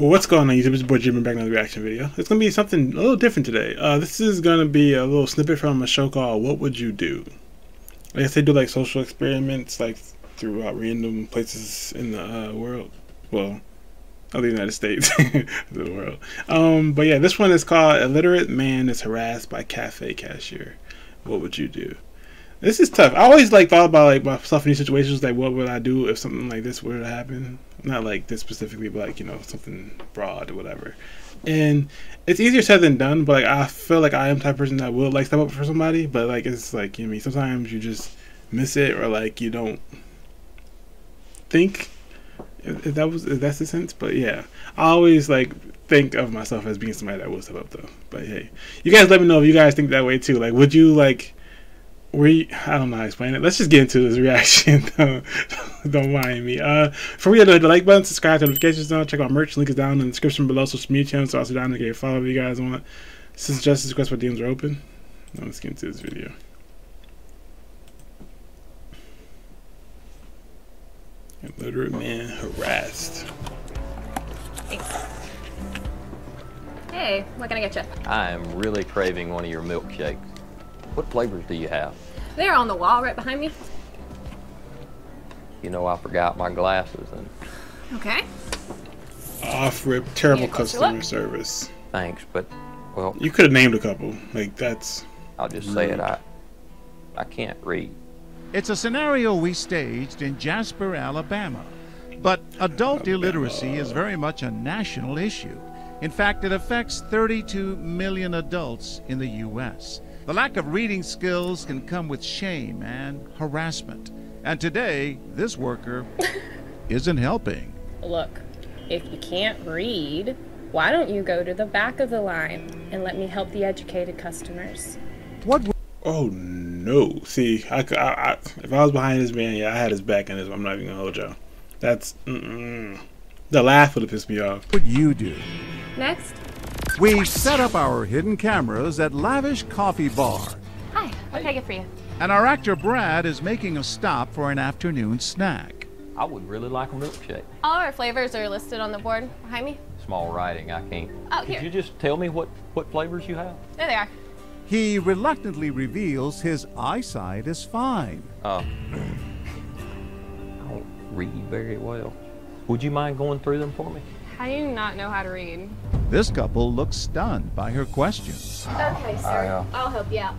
Well, what's going on YouTube? It's your boy Jimmy back in another reaction video. It's going to be something a little different today. This is going to be a little snippet from a show called What Would You Do? I guess they do like social experiments like throughout random places in the world. Well, of the United States. The world. But yeah, this one is called Illiterate Man is Harassed by Café Cashier. What would you do? This is tough. I always like thought about like myself in these situations, like what would I do if something like this were to happen? Not like this specifically, but like, you know, something broad or whatever. And it's easier said than done, but like I feel like I am the type of person that will like step up for somebody, but like it's like, you know, sometimes you just miss it or like you don't think if that's the sense. But yeah, I always like think of myself as being somebody that will step up though. But hey, you guys let me know if you guys think that way too. Like, would you like? I don't know how to explain it. Let's just get into this reaction. Don't mind me. Before we hit the like button, subscribe to the notifications on, check out merch. Link is down in the description below. Social media channels are also down to get a follow if you guys want. Since justice requests for DMs are open. Now let's get into this video. Illiterate man harassed. Hey, what can I get you? I am really craving one of your milkshakes. What flavors do you have? They're on the wall right behind me. You know, I forgot my glasses and... Okay. Off-rip, terrible customer service. Thanks, but, well... You could have named a couple. Like, that's... I'll just say it, I can't read. It's a scenario we staged in Jasper, Alabama. But adult illiteracy is very much a national issue. In fact, it affects 32 million adults in the U.S. The lack of reading skills can come with shame and harassment. And today, this worker isn't helping. Look, if you can't read, why don't you go to the back of the line and let me help the educated customers? Oh no! See, if I was behind this man, yeah, I had his back in this. I'm not even gonna hold y'all. That's the laugh would have pissed me off. What would you do? Next. We've set up our hidden cameras at Lavish Coffee Bar. Hi, what can I get for you? And our actor Brad is making a stop for an afternoon snack. I would really like a milkshake. All our flavors are listed on the board behind me. Small writing, I can't. Oh, here. Could you just tell me what flavors you have? There they are. He reluctantly reveals his eyesight is fine. I don't read very well. Would you mind going through them for me? How do you not know how to read? This couple looks stunned by her questions. Okay, sir. I'll help you out.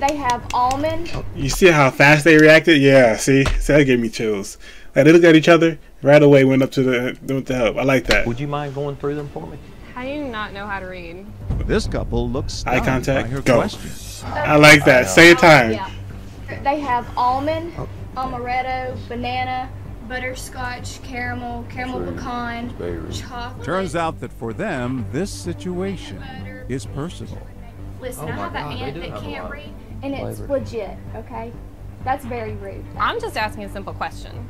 They have almond. You see how fast they reacted? Yeah, see that gave me chills. Like they looked at each other, right away went up to the help. I like that. Would you mind going through them for me? How do you not know how to read? This couple looks stunned Eye contact. by her Go. questions. I like that. Say it time. Yeah. They have almond, amaretto, banana, butterscotch, caramel pecan, chocolate. Turns out that for them, this situation is personal. Listen, Oh I my have an God, they aunt do that have a can't lot read, and it's flavors. legit, okay? That's very rude. I'm just asking a simple question.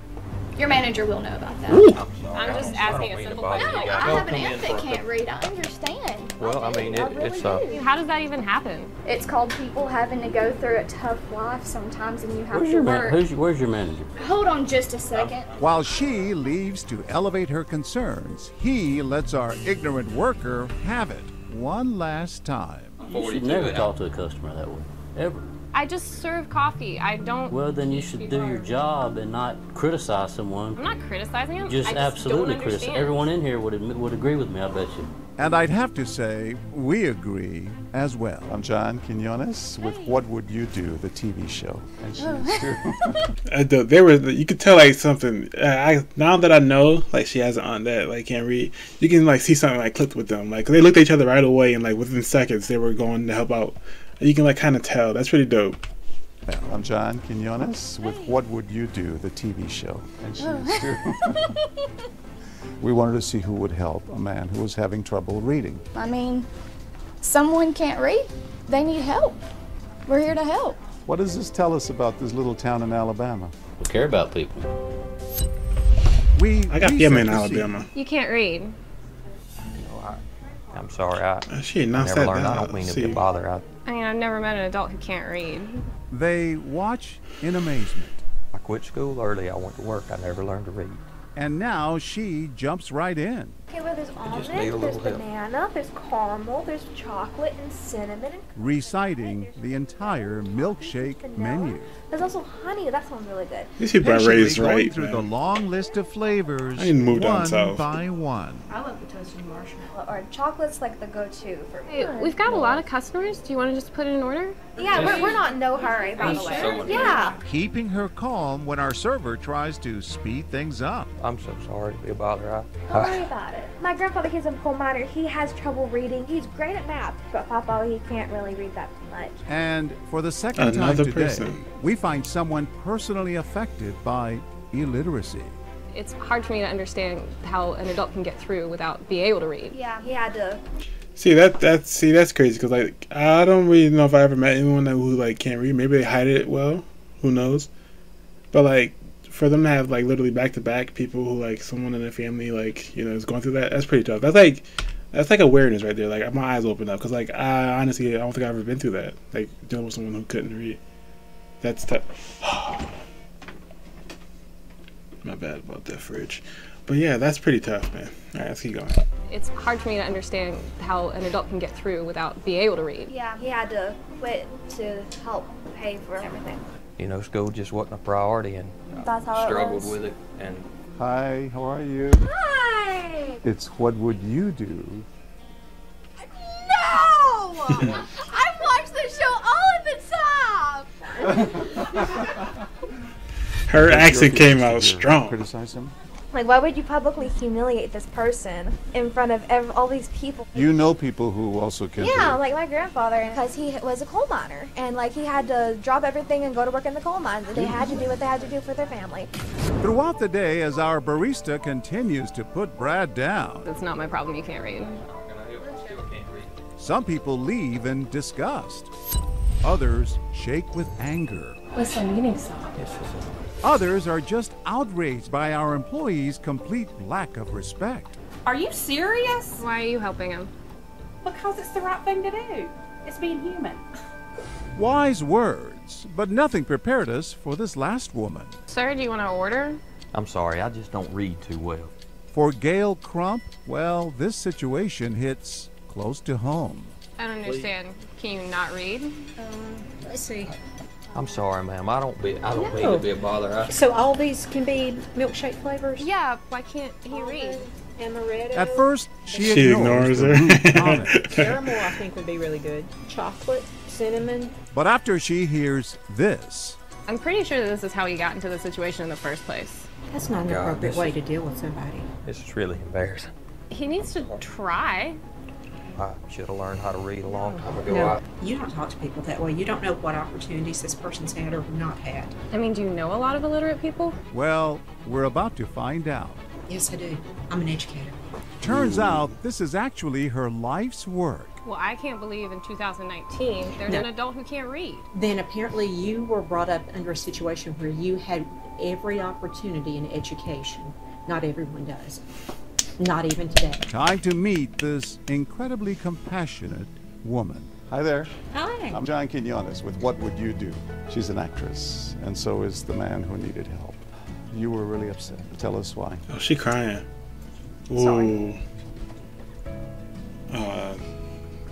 Your manager will know about that. Ooh. I'm just asking a simple No, question. I have an aunt that can't read. I understand. Well, I mean, really it's do. How does that even happen? It's called people having to go through a tough life sometimes, and you have Where's to your work. where's your manager? Hold on just a second. While she leaves to elevate her concerns, he lets our ignorant worker have it one last time. You should never talk to a customer that way, ever. I just serve coffee. I don't... Well, then you should do your job and not criticize someone. I'm not criticizing him. Just I absolutely don't criticize. understand. Everyone in here would agree with me, I bet you. And I'd have to say, we agree as well. I'm John Quinones with What Would You Do, the TV show. And You could tell like something. Now that I know, like she has an aunt that like can't read, you can like see something like clicked with them. Like 'cause they looked at each other right away, and like within seconds they were going to help out. You can like kind of tell. That's pretty dope. I'm John Quinones with What Would You Do, the TV show. And we wanted to see who would help a man who was having trouble reading. I mean, someone can't read. They need help. We're here to help. What does this tell us about this little town in Alabama? We care about people. I got family in Alabama. You can't read. You know, I'm sorry. She I announced never that learned. I down. don't mean to See. be a bother. I mean, I've never met an adult who can't read. They watch in amazement. I quit school early. I went to work. I never learned to read. And now she jumps right in. Okay, well, there's need a almond, little there's help. banana, there's caramel, there's chocolate and cinnamon. Reciting the entire milkshake menu. There's also honey. That sounds really good. These people are Patiently raised going right, through the man. long list of flavors, I need to move down one south. by one. I love the toasted marshmallow. Or chocolate's like the go-to for me. Hey, we've got a lot of customers. Do you want to just put it in order? Yeah, we're not in no hurry, by the way. So Yeah. Keeping her calm when our server tries to speed things up. I'm so sorry to be a bother. Don't worry about it. My grandfather, he's a coal miner. He has trouble reading. He's great at math, but Papa, he can't really read that much. And for the second time Another today, person. we find someone personally affected by illiteracy. It's hard for me to understand how an adult can get through without being able to read. Yeah, he had to. See that's crazy because like I don't really know if I ever met anyone who like can't read. Maybe they hide it well. Who knows? But like for them to have like literally back to back people who like someone in their family like is going through that, that's pretty tough. That's like awareness right there. Like my eyes open up because like I honestly I don't think I've ever been through that. Like dealing with someone who couldn't read. That's tough. My bad about that fridge. But yeah, that's pretty tough, man. All right, let's keep going. It's hard for me to understand how an adult can get through without being able to read. Yeah, he had to quit to help pay for everything. School just wasn't a priority, and That's how it struggled was. with it. And Hi, how are you? Hi! It's What Would You Do? No! I've watched this show all of the time! Her accent came out Did you strong. Criticize him? Like, why would you publicly humiliate this person in front of all these people? You know people who also can Yeah, read. like my grandfather, because he was a coal miner, and like he had to drop everything and go to work in the coal mines. They had to do what they had to do for their family. Throughout the day, as our barista continues to put Brad down, It's not my problem you can't read. some people leave in disgust. Others shake with anger. Listen, you need to stop. Others are just outraged by our employees' complete lack of respect. Are you serious? Why are you helping him? Because it's the right thing to do. It's being human. Wise words, but nothing prepared us for this last woman. Sir, do you want to order? I'm sorry, I just don't read too well. For Gail Crump, well, this situation hits close to home. I don't understand. Can you not read? Let's see. I'm sorry, ma'am. I don't mean to be a bother. So all these can be milkshake flavors? Yeah, why can't he read? Amaretto. At first, she ignores the her. rude comment. Caramel, I think, would be really good. Chocolate, cinnamon. But after she hears this, I'm pretty sure that this is how he got into the situation in the first place. That's not an God, appropriate this way is- to deal with somebody. This is really embarrassing. He needs to try. I should have learned how to read a long time ago. No, you don't talk to people that way. You don't know what opportunities this person's had or not had. I mean, do you know a lot of illiterate people? well, we're about to find out. Yes, I do. I'm an educator. Turns out this is actually her life's work. Well, I can't believe in 2019 there's No. an adult who can't read. Then apparently you were brought up under a situation where you had every opportunity in education. Not everyone does. Not even today. Time to meet this incredibly compassionate woman. Hi there. Hi. I'm John Quinones with What Would You Do? She's an actress, and so is the man who needed help. You were really upset. Tell us why. Oh, she crying. Ooh. Sorry.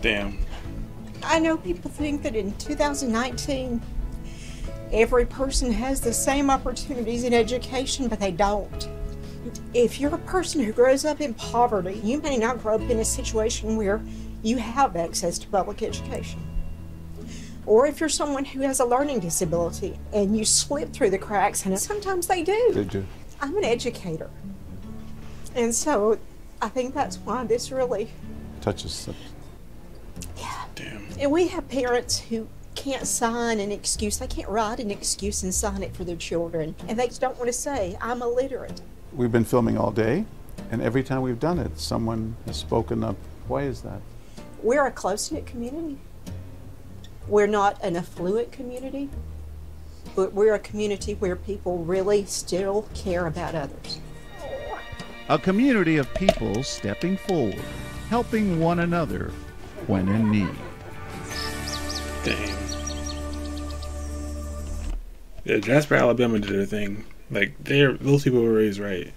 Damn. I know people think that in 2019, every person has the same opportunities in education, but they don't. If you're a person who grows up in poverty, you may not grow up in a situation where you have access to public education. Or if you're someone who has a learning disability and you slip through the cracks, and sometimes they do. They do. I'm an educator. And so I think that's why this really, Touches them. Damn. and we have parents who can't sign an excuse. They can't write an excuse and sign it for their children. And they don't want to say, I'm illiterate. We've been filming all day, and every time we've done it, someone has spoken up. Why is that? We're a close-knit community. We're not an affluent community, but we're a community where people really still care about others. A community of people stepping forward, helping one another when in need. Dang. Yeah, Jasper, Alabama did their thing. Like those people were raised right.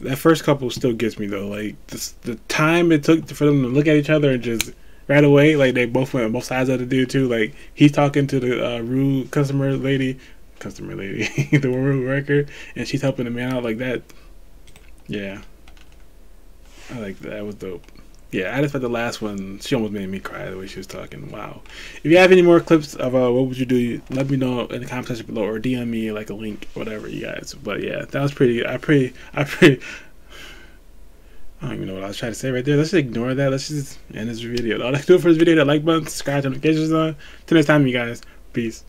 That first couple still gets me though. Like the time it took for them to look at each other and just right away, like they both went on both sides of the dude too. Like he's talking to the rude customer lady, the rude worker, and she's helping the man out like that. Yeah, I like that. That was dope. Yeah, I just thought the last one, she almost made me cry the way she was talking. Wow. If you have any more clips of what would you do, let me know in the comment section below or DM me like a link, whatever, you guys. But yeah, that was pretty. I don't even know what I was trying to say right there. Let's just ignore that. Let's just end this video. All I can do for this video, that like button, subscribe, notifications on. Till next time, you guys. Peace.